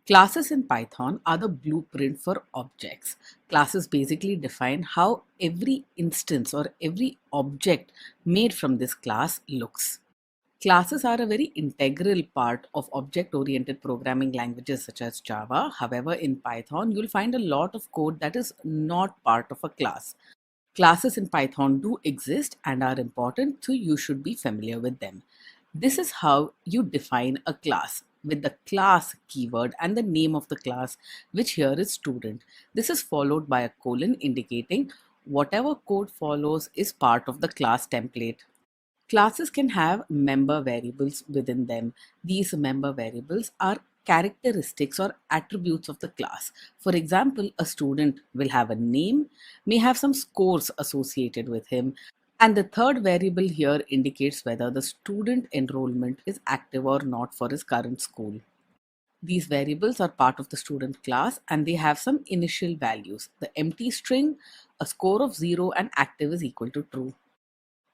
Classes in Python are the blueprint for objects. Classes basically define how every instance or every object made from this class looks. Classes are a very integral part of object oriented programming languages such as Java. However, in Python, you'll find a lot of code that is not part of a class. Classes in Python do exist and are important, so you should be familiar with them. This is how you define a class with the class keyword and the name of the class, which here is student. This is followed by a colon indicating whatever code follows is part of the class template. Classes can have member variables within them. These member variables are characteristics or attributes of the class. For example, a student will have a name, may have some scores associated with him, and the third variable here indicates whether the student enrollment is active or not for his current school. These variables are part of the student class and they have some initial values. The empty string, a score of 0 and active is equal to true.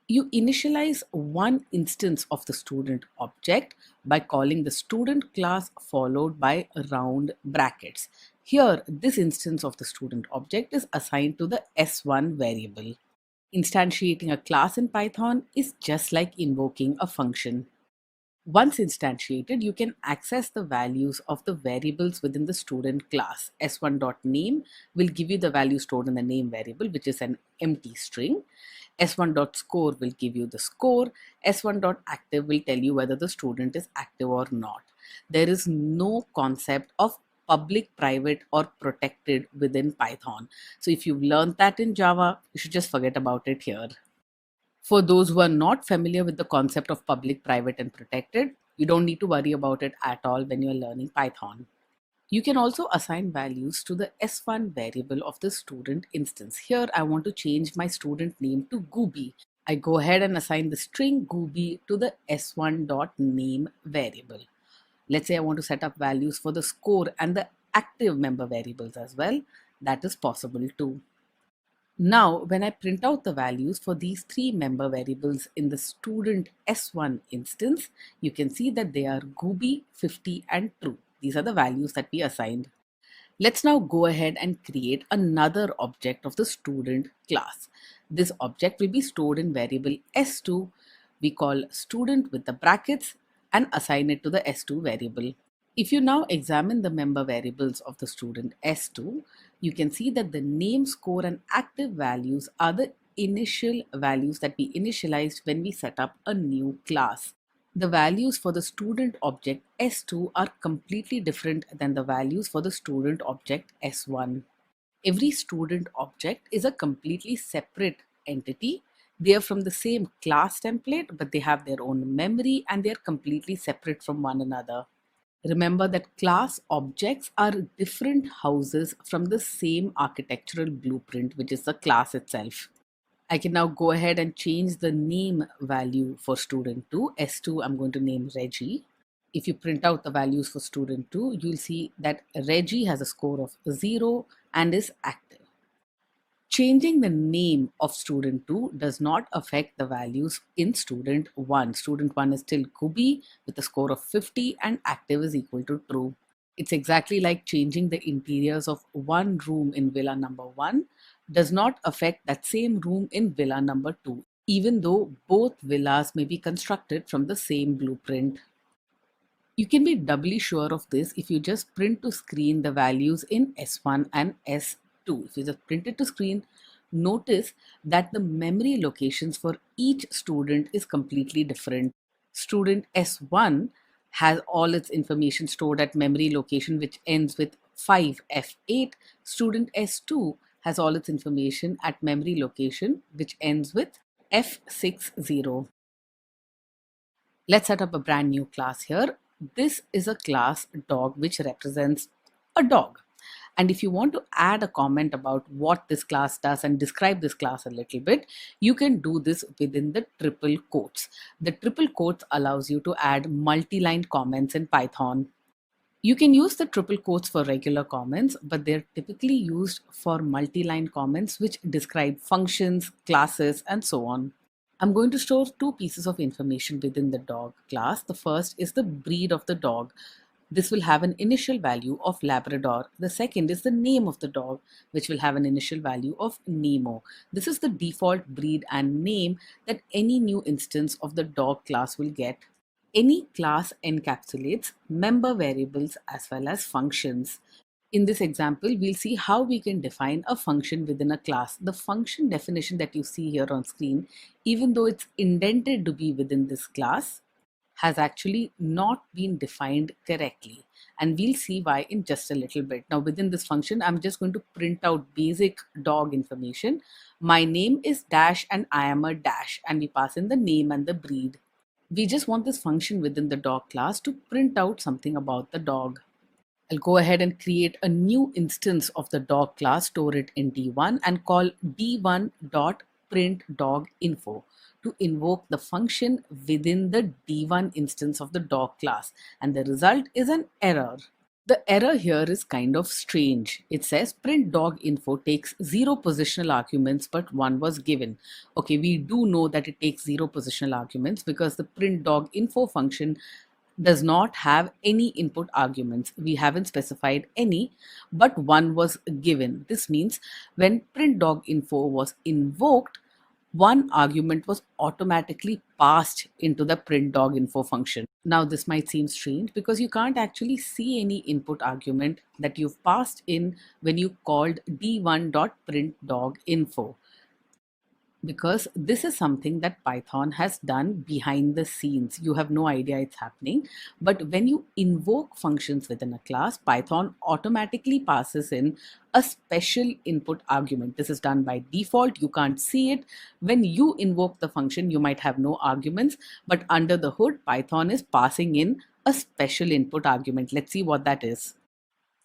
You initialize one instance of the student object by calling the student class followed by round brackets. Here, this instance of the student object is assigned to the S1 variable. Instantiating a class in Python is just like invoking a function. Once instantiated, you can access the values of the variables within the student class. S1.name will give you the value stored in the name variable, which is an empty string. S1.score will give you the score. S1.active will tell you whether the student is active or not. There is no concept of public, private, or protected within Python. So if you've learned that in Java, you should just forget about it here. For those who are not familiar with the concept of public, private, and protected, you don't need to worry about it at all when you're learning Python. You can also assign values to the S1 variable of the student instance. Here, I want to change my student name to Gooby. I go ahead and assign the string Gooby to the S1.name variable. Let's say I want to set up values for the score and the active member variables as well. That is possible too. Now, when I print out the values for these three member variables in the student S1 instance, you can see that they are Gooby, 50, and true. These are the values that we assigned. Let's now go ahead and create another object of the student class. This object will be stored in variable S2. We call student with the brackets and assign it to the S2 variable. If you now examine the member variables of the student S2, you can see that the name, score, and active values are the initial values that we initialized when we set up a new class. The values for the student object S2 are completely different than the values for the student object S1. Every student object is a completely separate entity. They are from the same class template, but they have their own memory and they are completely separate from one another. Remember that class objects are different houses from the same architectural blueprint, which is the class itself. I can now go ahead and change the name value for student 2. S2, I'm going to name Reggie. If you print out the values for student 2, you'll see that Reggie has a score of 0 and is active. Changing the name of student 2 does not affect the values in student 1. Student 1 is still Kubi with a score of 50 and active is equal to true. It's exactly like changing the interiors of one room in villa number 1 does not affect that same room in villa number 2, even though both villas may be constructed from the same blueprint. You can be doubly sure of this if you just print to screen the values in S1 and S2. If you just print it to screen, notice that the memory locations for each student is completely different. Student S1 has all its information stored at memory location which ends with 5F8. Student S2 has all its information at memory location which ends with F60. Let's set up a brand new class here. This is a class dog which represents a dog. And if you want to add a comment about what this class does and describe this class a little bit, you can do this within the triple quotes. The triple quotes allows you to add multi-line comments in Python. You can use the triple quotes for regular comments, but they're typically used for multi-line comments which describe functions, classes, and so on. I'm going to store two pieces of information within the dog class. The first is the breed of the dog. This will have an initial value of Labrador. The second is the name of the dog, which will have an initial value of Nemo. This is the default breed and name that any new instance of the dog class will get. Any class encapsulates member variables as well as functions. In this example, we'll see how we can define a function within a class. The function definition that you see here on screen, even though it's indented to be within this class, has actually not been defined correctly. And we'll see why in just a little bit. Now, within this function, I'm just going to print out basic dog information. My name is dash and I am a dash, and we pass in the name and the breed. We just want this function within the dog class to print out something about the dog. I'll go ahead and create a new instance of the dog class, store it in D1 and call d1.printDogInfo to invoke the function within the D1 instance of the dog class. And the result is an error. The error here is kind of strange. It says print dog info takes 0 positional arguments, but 1 was given. Okay, we do know that it takes 0 positional arguments because the print dog info function does not have any input arguments. We haven't specified any, but 1 was given. This means when print dog info was invoked, 1 argument was automatically passed into the print dog info function. Now, this might seem strange because you can't actually see any input argument that you've passed in when you called d1.printDogInfo, because this is something that Python has done behind the scenes. You have no idea it's happening. But when you invoke functions within a class, Python automatically passes in a special input argument. This is done by default. You can't see it. When you invoke the function, you might have no arguments, but under the hood, Python is passing in a special input argument. Let's see what that is.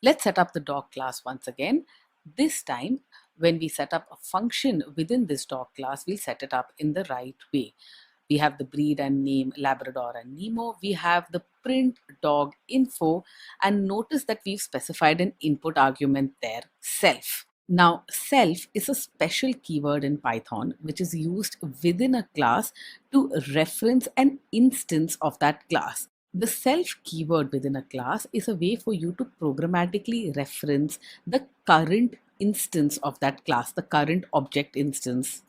Let's set up the dog class once again. This time, when we set up a function within this dog class, we'll set it up in the right way. We have the breed and name Labrador and Nemo. We have the print dog info, and notice that we've specified an input argument there, self. Now, self is a special keyword in Python which is used within a class to reference an instance of that class. The self keyword within a class is a way for you to programmatically reference the current instance of that class, the current object instance.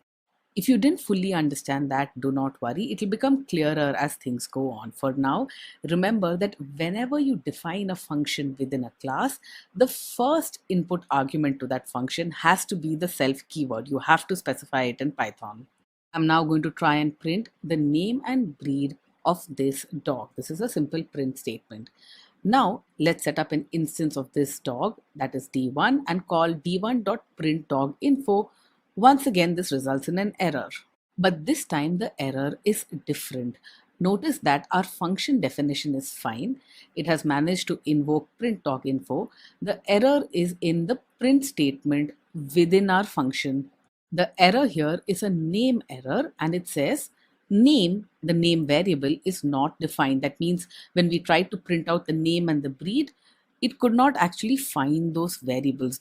If you didn't fully understand that, do not worry. It will become clearer as things go on. For now, remember that whenever you define a function within a class, the first input argument to that function has to be the self keyword. You have to specify it in Python. I'm now going to try and print the name and breed of this dog. This is a simple print statement. Now let's set up an instance of this dog, that is D1, and call d1.printDogInfo. Once again, this results in an error. But this time the error is different. Notice that our function definition is fine. It has managed to invoke printDogInfo. The error is in the print statement within our function. The error here is a name error, and it says name, the name variable, is not defined. That means when we try to print out the name and the breed, it could not actually find those variables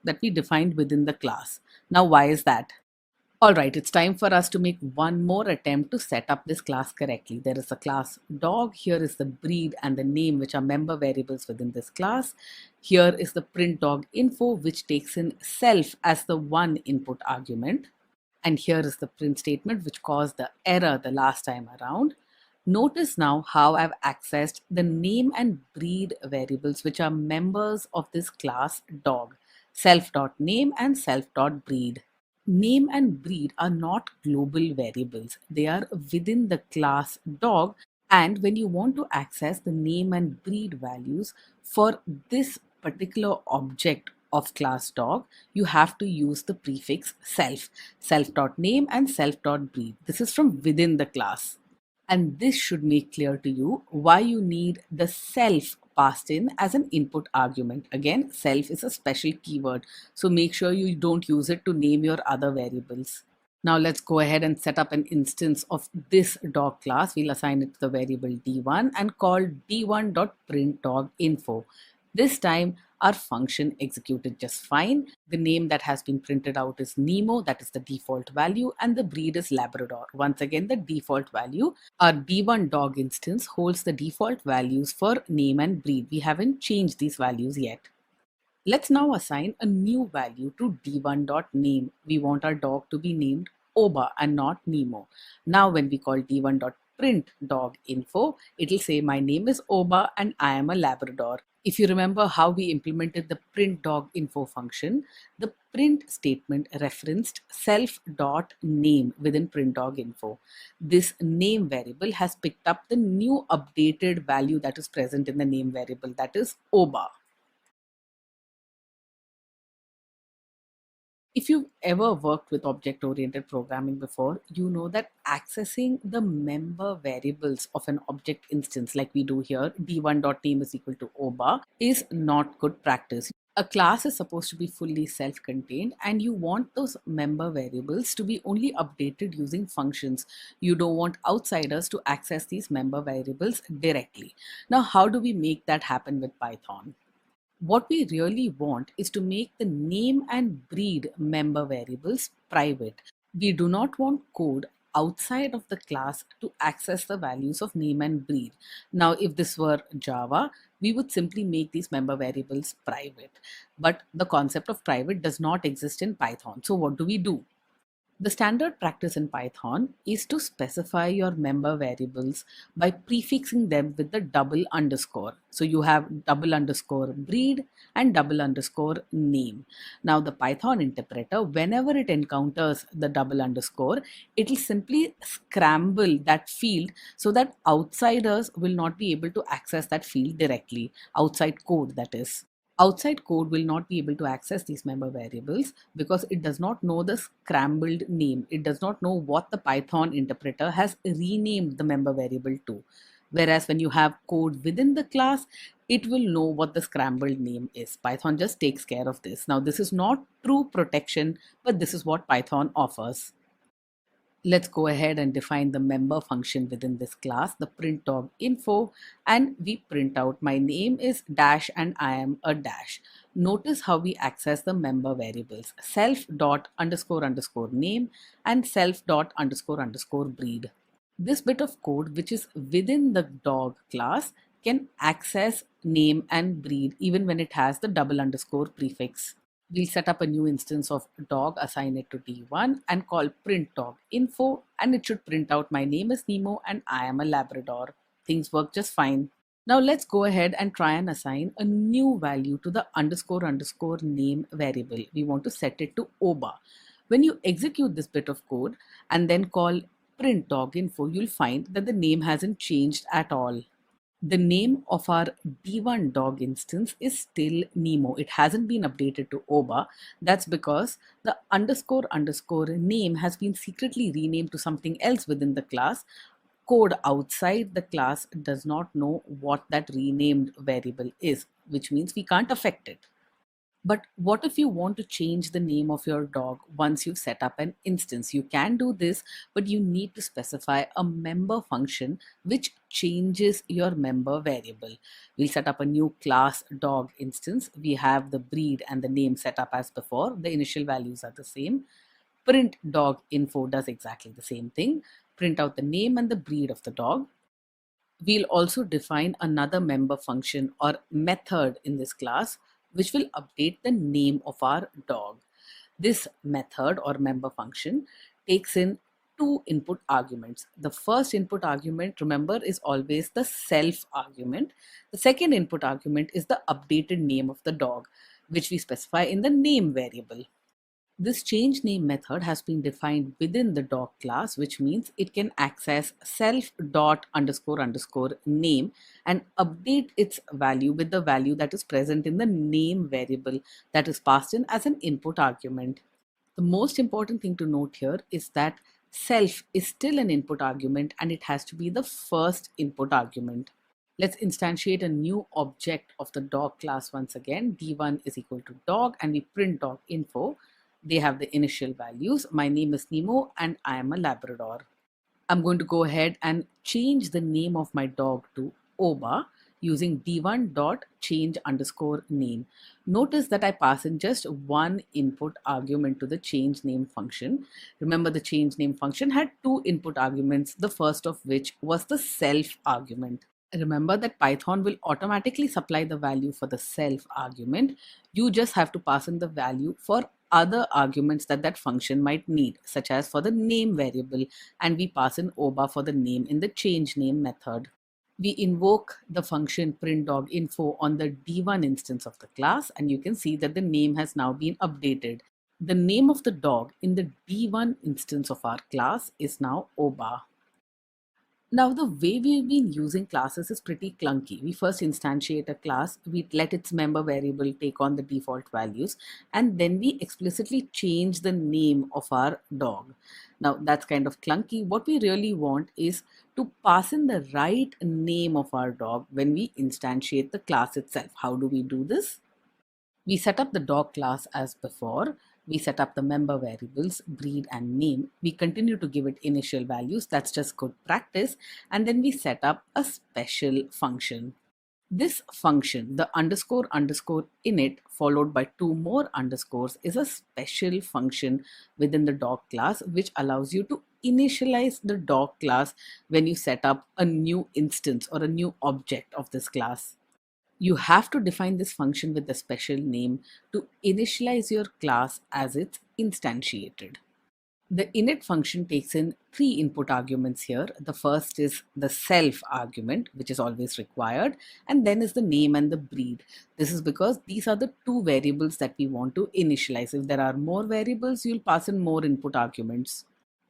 that we defined within the class. Now, why is that? All right, it's time for us to make one more attempt to set up this class correctly. There is a class dog. Here is the breed and the name, which are member variables within this class. Here is the print dog info, which takes in self as the one input argument. And here is the print statement, which caused the error the last time around. Notice now how I've accessed the name and breed variables, which are members of this class dog, self.name and self.breed. Name and breed are not global variables. They are within the class dog. And when you want to access the name and breed values for this particular object of class dog, you have to use the prefix self, self.name and self.breed. This is from within the class. And this should make clear to you why you need the self passed in as an input argument. Again, self is a special keyword, so make sure you don't use it to name your other variables. Now let's go ahead and set up an instance of this dog class. We'll assign it to the variable d1 and call d1.printDogInfo. This time our function executed just fine. The name that has been printed out is Nemo, that is the default value, and the breed is Labrador. Once again, the default value. Our D1 dog instance holds the default values for name and breed. We haven't changed these values yet. Let's now assign a new value to d1.name. We want our dog to be named Oba and not Nemo. Now when we call d1.print dog info, it'll say my name is Oba and I am a Labrador. If you remember how we implemented the print dog info function, the print statement referenced self.name within print dog info. This name variable has picked up the new updated value that is present in the name variable, that is Oba. If you've ever worked with object-oriented programming before, you know that accessing the member variables of an object instance like we do here, d1.name is equal to oba, is not good practice. A class is supposed to be fully self-contained and you want those member variables to be only updated using functions. You don't want outsiders to access these member variables directly. Now, how do we make that happen with Python? What we really want is to make the name and breed member variables private. We do not want code outside of the class to access the values of name and breed. Now, if this were Java, we would simply make these member variables private. But the concept of private does not exist in Python. So what do? The standard practice in Python is to specify your member variables by prefixing them with the double underscore. So you have double underscore breed and double underscore name. Now the Python interpreter, whenever it encounters the double underscore, it will simply scramble that field so that outsiders will not be able to access that field directly, outside code that is. Outside code will not be able to access these member variables because it does not know the scrambled name. It does not know what the Python interpreter has renamed the member variable to. Whereas when you have code within the class, it will know what the scrambled name is. Python just takes care of this. Now, this is not true protection, but this is what Python offers. Let's go ahead and define the member function within this class, the print dog info, and we print out my name is dash and I am a dash. Notice how we access the member variables self dot underscore underscore name and self dot underscore underscore breed. This bit of code, which is within the dog class, can access name and breed even when it has the double underscore prefix. We'll set up a new instance of dog, assign it to D1 and call print dog info, and it should print out my name is Nemo and I am a Labrador. Things work just fine. Now let's go ahead and try and assign a new value to the underscore underscore name variable. We want to set it to Oba. When you execute this bit of code and then call print dog info, you'll find that the name hasn't changed at all. The name of our D1 dog instance is still Nemo. It hasn't been updated to Oba. That's because the underscore underscore name has been secretly renamed to something else within the class. Code outside the class does not know what that renamed variable is, which means we can't affect it. But what if you want to change the name of your dog once you've set up an instance? You can do this, but you need to specify a member function which changes your member variable. We'll set up a new class dog instance. We have the breed and the name set up as before. The initial values are the same. Print dog info does exactly the same thing. Print out the name and the breed of the dog. We'll also define another member function or method in this class, which will update the name of our dog. This method or member function takes in two input arguments. The first input argument, remember, is always the self argument. The second input argument is the updated name of the dog, which we specify in the name variable. This change name method has been defined within the dog class, which means it can access self dot underscore underscore name and update its value with the value that is present in the name variable that is passed in as an input argument. The most important thing to note here is that self is still an input argument and it has to be the first input argument. Let's instantiate a new object of the dog class once again. D1 is equal to dog and we print dog info. They have the initial values. My name is Nemo and I am a Labrador. I'm going to go ahead and change the name of my dog to Oba. using d1 dot change underscore name. Notice that I pass in just one input argument to the change name function. Remember, the change name function had two input arguments, the first of which was the self argument. Remember that Python will automatically supply the value for the self argument. You just have to pass in the value for other arguments that that function might need, such as for the name variable, and we pass in oba for the name in the change name method. We invoke the function print.dog.info on the d1 instance of the class, and you can see that the name has now been updated. The name of the dog in the d1 instance of our class is now oba. Now, the way we've been using classes is pretty clunky. We first instantiate a class, we let its member variable take on the default values, and then we explicitly change the name of our dog. Now, that's kind of clunky. What we really want is to pass in the right name of our dog when we instantiate the class itself. How do we do this? We set up the dog class as before. We set up the member variables, breed and name. We continue to give it initial values. That's just good practice. And then we set up a special function. This function, the underscore underscore init followed by two more underscores, is a special function within the dog class which allows you to initialize the dog class when you set up a new instance or a new object of this class. You have to define this function with a special name to initialize your class as it's instantiated. The init function takes in three input arguments here. The first is the self argument, which is always required, and then is the name and the breed. This is because these are the two variables that we want to initialize. If there are more variables, you'll pass in more input arguments.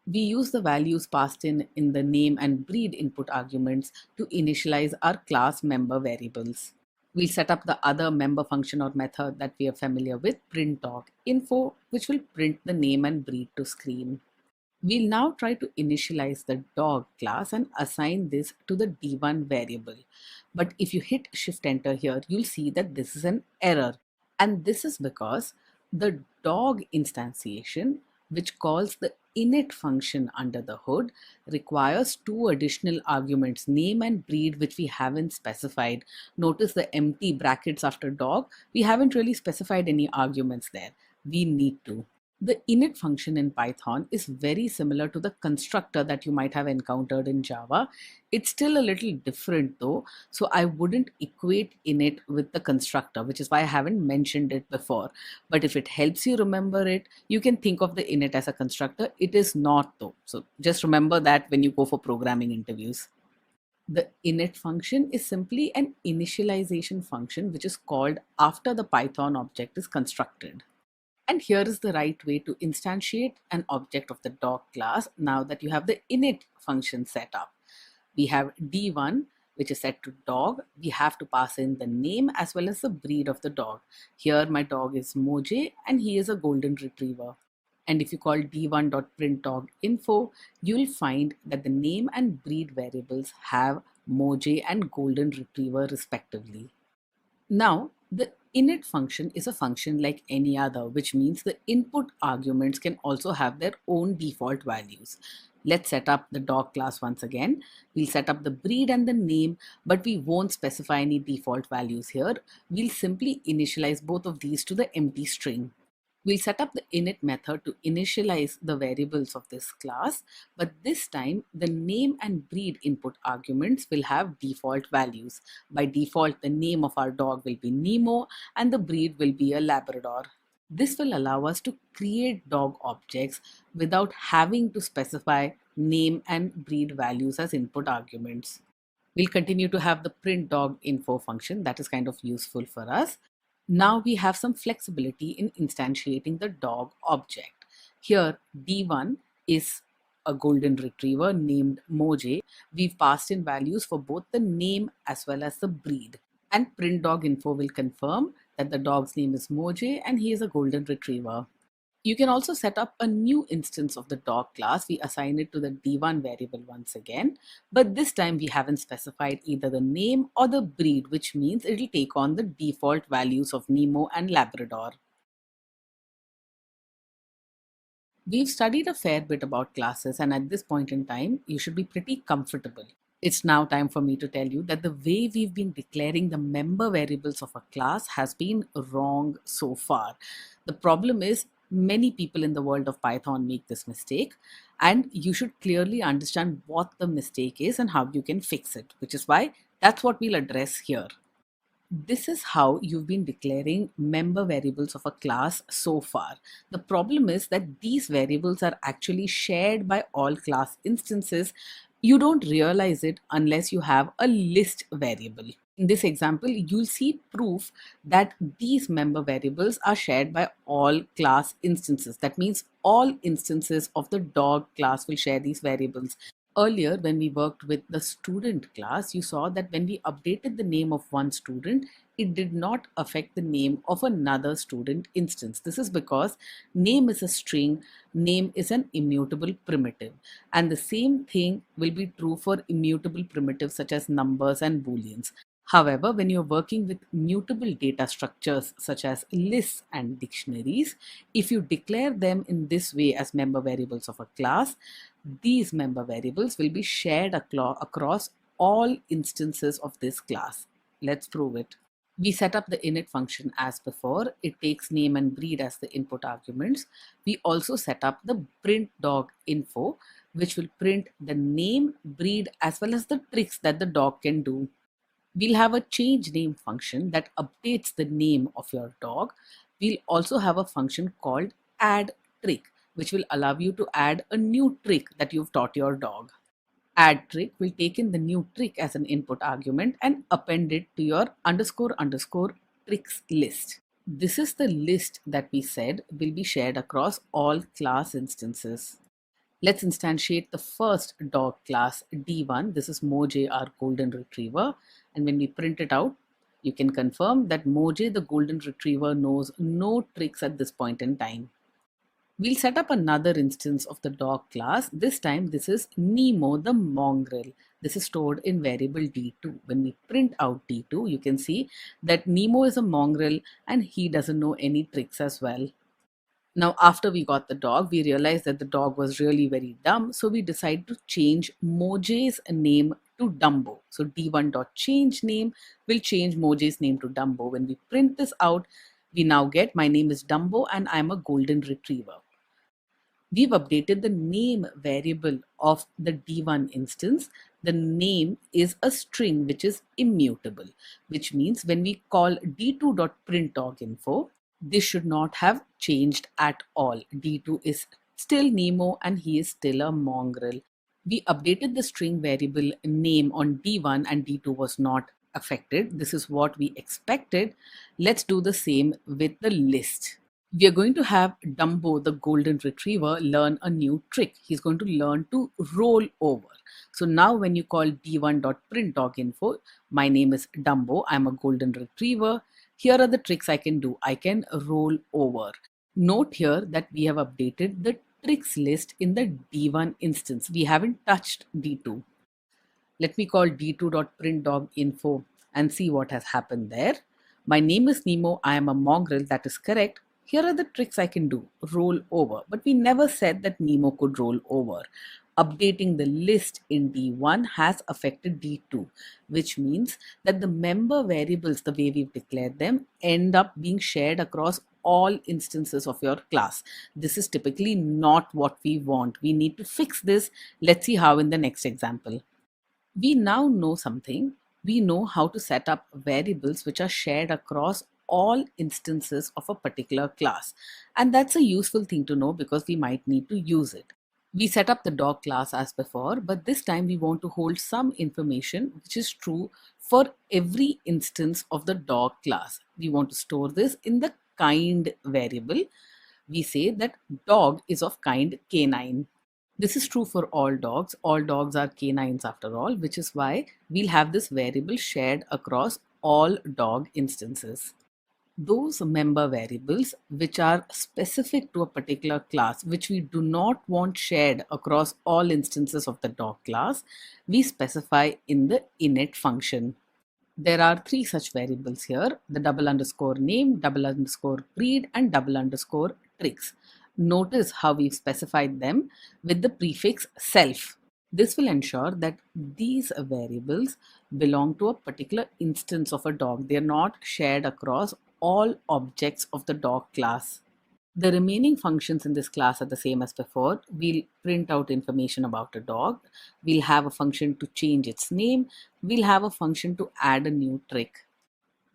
We use the values passed in the name and breed input arguments to initialize our class member variables. We'll set up the other member function or method that we are familiar with, print.dog.info, which will print the name and breed to screen. We'll now try to initialize the dog class and assign this to the d1 variable. But if you hit shift enter here, you'll see that this is an error. And this is because the dog instantiation, which calls the init function under the hood, requires two additional arguments, name and breed, which we haven't specified. Notice the empty brackets after dog. We haven't really specified any arguments there. We need to. The init function in Python is very similar to the constructor that you might have encountered in Java. It's still a little different though, so I wouldn't equate init with the constructor, which is why I haven't mentioned it before. But if it helps you remember it, you can think of the init as a constructor. It is not though, so just remember that when you go for programming interviews. The init function is simply an initialization function which is called after the Python object is constructed. And here is the right way to instantiate an object of the dog class now that you have the init function set up. We have d1, which is set to dog. We have to pass in the name as well as the breed of the dog. Here my dog is Moj and he is a golden retriever. And if you call d1.print.dog.info, you'll find that the name and breed variables have Moj and golden retriever respectively. Now, the init function is a function like any other, which means the input arguments can also have their own default values. Let's set up the dog class once again. We'll set up the breed and the name, but we won't specify any default values here. We'll simply initialize both of these to the empty string. We'll set up the init method to initialize the variables of this class, but this time the name and breed input arguments will have default values. By default, the name of our dog will be Nemo and the breed will be a Labrador. This will allow us to create dog objects without having to specify name and breed values as input arguments. We'll continue to have the print dog info function that is kind of useful for us. Now we have some flexibility in instantiating the dog object. Here D1 is a golden retriever named Moj. We've passed in values for both the name as well as the breed. And print dog info will confirm that the dog's name is Moj and he is a golden retriever. You can also set up a new instance of the dog class. We assign it to the d1 variable once again, but this time we haven't specified either the name or the breed, which means it'll take on the default values of Nemo and Labrador. We've studied a fair bit about classes, and at this point in time, you should be pretty comfortable. It's now time for me to tell you that the way we've been declaring the member variables of a class has been wrong so far. The problem is many people in the world of Python make this mistake, and you should clearly understand what the mistake is and how you can fix it, which is why that's what we'll address here. This is how you've been declaring member variables of a class so far. The problem is that these variables are actually shared by all class instances. You don't realize it unless you have a list variable. In this example, you'll see proof that these member variables are shared by all class instances. That means all instances of the dog class will share these variables. Earlier, when we worked with the student class, you saw that when we updated the name of one student, it did not affect the name of another student instance. This is because name is a string, name is an immutable primitive. And the same thing will be true for immutable primitives such as numbers and booleans. However, when you're working with mutable data structures such as lists and dictionaries, if you declare them in this way as member variables of a class, these member variables will be shared across all instances of this class. Let's prove it. We set up the init function as before. It takes name and breed as the input arguments. We also set up the print dog info, which will print the name, breed, as well as the tricks that the dog can do. We'll have a change name function that updates the name of your dog. We'll also have a function called add trick, which will allow you to add a new trick that you've taught your dog. Add trick will take in the new trick as an input argument and append it to your underscore underscore tricks list. This is the list that we said will be shared across all class instances. Let's instantiate the first dog class D1. This is Moj, our golden retriever. And when we print it out, you can confirm that Moj, the golden retriever, knows no tricks at this point in time. We'll set up another instance of the dog class. This time, this is Nemo, the mongrel. This is stored in variable D2. When we print out D2, you can see that Nemo is a mongrel and he doesn't know any tricks as well. Now, after we got the dog, we realized that the dog was really very dumb. So we decided to change Moj's name to Dumbo. So d1.change name will change Moj's name to Dumbo. When we print this out, we now get my name is Dumbo and I'm a golden retriever. We've updated the name variable of the D1 instance. The name is a string which is immutable, which means when we call d2.printDogInfo, this should not have changed at all. D2 is still Nemo and he is still a mongrel. We updated the string variable name on D1 and D2 was not affected. This is what we expected. Let's do the same with the list. We are going to have Dumbo, the golden retriever, learn a new trick. He's going to learn to roll over. So now when you call d1.printDogInfo, my name is Dumbo, I'm a golden retriever. Here are the tricks I can do. I can roll over. Note here that we have updated the tricks list in the D1 instance. We haven't touched D2. Let me call d2.printDogInfo and see what has happened there. My name is Nemo, I am a mongrel, that is correct. Here are the tricks I can do. Roll over. But we never said that Nemo could roll over. Updating the list in D1 has affected D2, which means that the member variables, the way we've declared them, end up being shared across all instances of your class. This is typically not what we want. We need to fix this. Let's see how in the next example. We now know something. We know how to set up variables which are shared across all instances of a particular class. And that's a useful thing to know because we might need to use it. We set up the dog class as before, but this time we want to hold some information which is true for every instance of the dog class. We want to store this in the kind variable. We say that dog is of kind canine. This is true for all dogs. All dogs are canines after all, which is why we'll have this variable shared across all dog instances. Those member variables which are specific to a particular class, which we do not want shared across all instances of the dog class, we specify in the init function. There are three such variables here: the double underscore name, double underscore breed, and double underscore tricks. Notice how we've specified them with the prefix self. This will ensure that these variables belong to a particular instance of a dog. They are not shared across all objects of the dog class. The remaining functions in this class are the same as before. We'll print out information about a dog. We'll have a function to change its name. We'll have a function to add a new trick.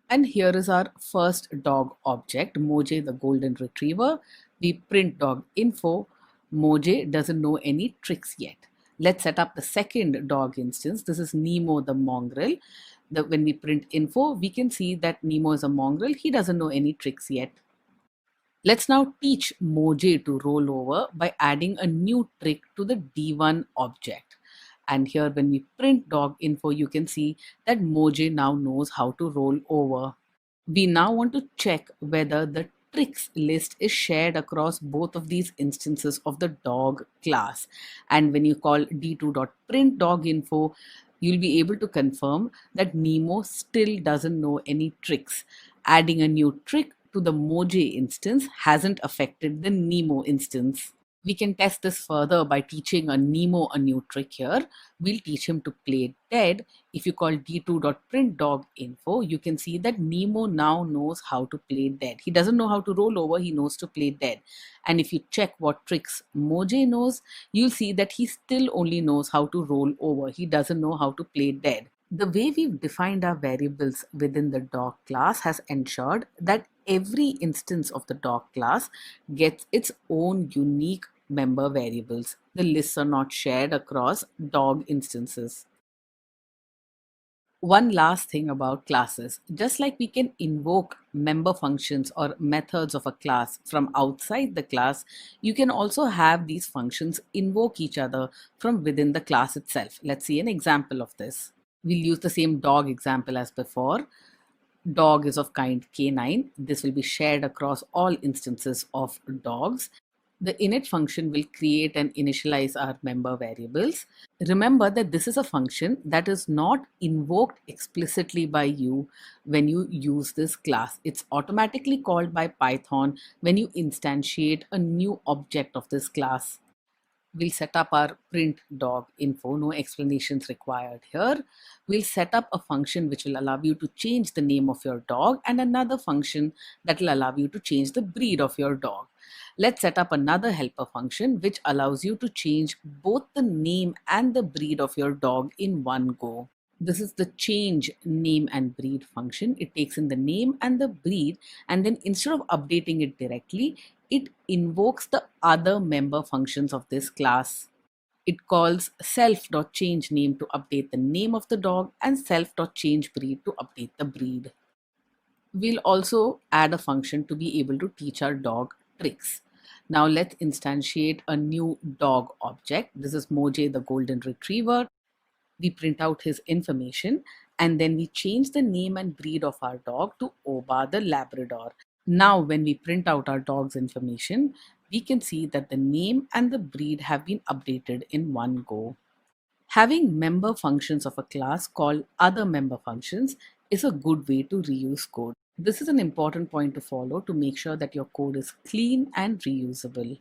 And here is our first dog object, Moj the golden retriever. We print dog info. Moj doesn't know any tricks yet. Let's set up the second dog instance. This is Nemo the mongrel. When we print info, we can see that Nemo is a mongrel. He doesn't know any tricks yet. Let's now teach Moj to roll over by adding a new trick to the D1 object. And here when we print dog info, you can see that Moj now knows how to roll over. We now want to check whether the tricks list is shared across both of these instances of the dog class. And when you call d2.print dog info, you'll be able to confirm that Nemo still doesn't know any tricks. Adding a new trick to the Moj instance hasn't affected the Nemo instance. We can test this further by teaching a Nemo a new trick here. We'll teach him to play dead. If you call d2.print dog info, you can see that Nemo now knows how to play dead. He doesn't know how to roll over, he knows to play dead. And if you check what tricks Moj knows, you'll see that he still only knows how to roll over. He doesn't know how to play dead. The way we've defined our variables within the dog class has ensured that every instance of the dog class gets its own unique member variables. The lists are not shared across dog instances. One last thing about classes. Just like we can invoke member functions or methods of a class from outside the class, you can also have these functions invoke each other from within the class itself. Let's see an example of this. We'll use the same dog example as before. Dog is of kind canine. This will be shared across all instances of dogs. The init function will create and initialize our member variables. Remember that this is a function that is not invoked explicitly by you when you use this class. It's automatically called by Python when you instantiate a new object of this class. We'll set up our print dog info, no explanations required here. We'll set up a function which will allow you to change the name of your dog and another function that will allow you to change the breed of your dog. Let's set up another helper function which allows you to change both the name and the breed of your dog in one go. This is the change name and breed function. It takes in the name and the breed, and then instead of updating it directly, it invokes the other member functions of this class. It calls self.changeName to update the name of the dog and self.changeBreed to update the breed. We'll also add a function to be able to teach our dog tricks. Now let's instantiate a new dog object. This is Moj the golden retriever. We print out his information and then we change the name and breed of our dog to Oba the Labrador. Now when we print out our dog's information, we can see that the name and the breed have been updated in one go. Having member functions of a class called other member functions is a good way to reuse code. This is an important point to follow to make sure that your code is clean and reusable.